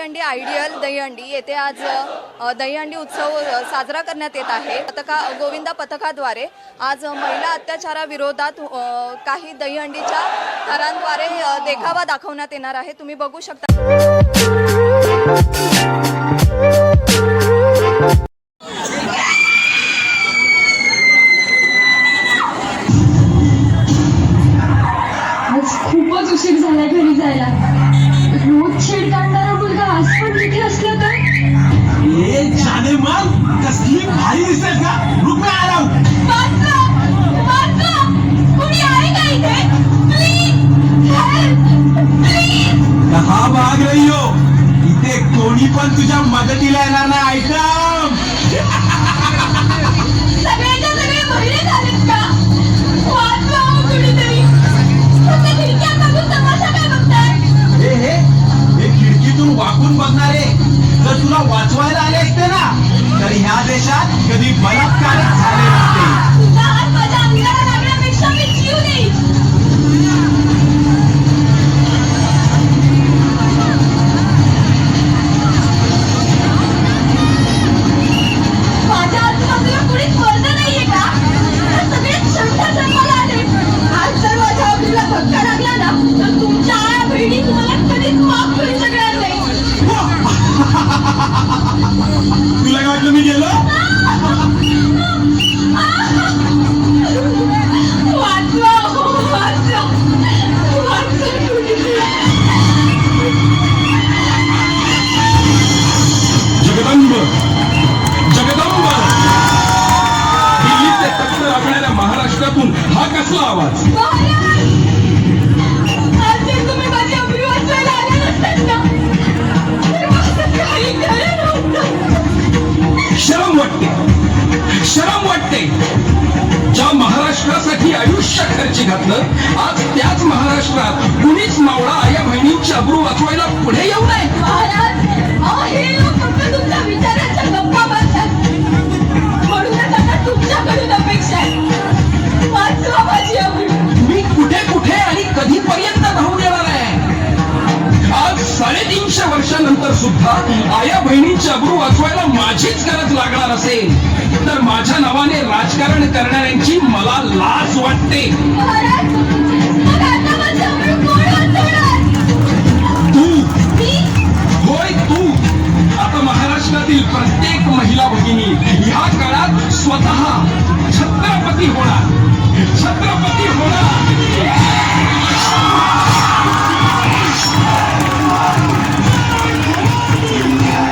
Dahihandi ideal Dahihandi येथे आज दहीहंडी उत्सव साजरा करण्यात येत आहे। गोविंदा पथकाद्वारे आज महिला अत्याचाराविरोधात काही दहीहंडीच्या थरांद्वारे देखावा दाखवण्यात येणार आहे। तुम्ही बघू शकता। खूपच उशीर झाला घरी जायला। रोज छेड काढणारा मुलगा आज पण तिथे असला तर जाने मन कसली भारी दिसेल का? रुक मैं आ रहा हूं। कोणी आहे का इथे? Please help, please. कहाँ भाग रही हो? इथे कोणी पण तुझ्या मदतीला येणार नाही। आयटम सगळ्याच्या सगळे बहिरे झालेत का? वाचवा हो कुणीतरी। फक्त खिडक्या बघून तमाशा काय बघताय? हे खिडकीतून वाकून बघणारे जर तुला वाचवायला आले असते ना तर ह्या देशात कधी बलात्कारच झाले नसते। तुझा हात माझ्या अंगाला लागण्यापेक्षा मी जीव देईन। माझ्या आजूबाजूला कुणीच वर्ग नाहीये का? सगळे शंका जन्माला आले। आज जर माझ्या आवडीला धक्का लागला ना तर तुमच्या आया बहिणी तुम्हाला कधीच माफ करू शकणार नाही। तुला काय वाटलं मी गेलो? वाचवा वाचवा वाचवा कुणीतरी। जगदंब जगदंब दिल्लीचे तख्त राखणाऱ्या महाराष्ट्रातून हा कसला आवाज? आज जर तुम्ही माझी अब्रू वाचवायला आले नसतात ना तर माझं काही खरं नव्हतं। शरम वाटते ज्या महाराष्ट्रासाठी आयुष्य खर्ची घातलं आज त्याच महाराष्ट्रात कुणीच मावळा आया बहिणींची अब्रू वाचवायला पुढे येऊ नये। महाराज हे लोक फक्त तुमच्या विचारांच्या गप्पा मारतात म्हणूनच आता तुमच्याकडून अपेक्षा आहे। वाचवा माझी अब्रू। मी कुठे आणि कधीपर्यंत राहू देणार आहे? आज 350 वर्षानंतर सुद्धा आया बहिणींची अब्रू वाचवायला माझीच गरज लागणार असेल तर माझ्या नावाने राजकारण करणाऱ्यांची मला लाज वाटते। महाराज मग आता माझी अब्रू कोण वाचवणार? तू मी? होय तू। आता महाराष्ट्रातील प्रत्येक महिला भगिनी ह्या काळात स्वतः छत्रपती होणार। छत्रपती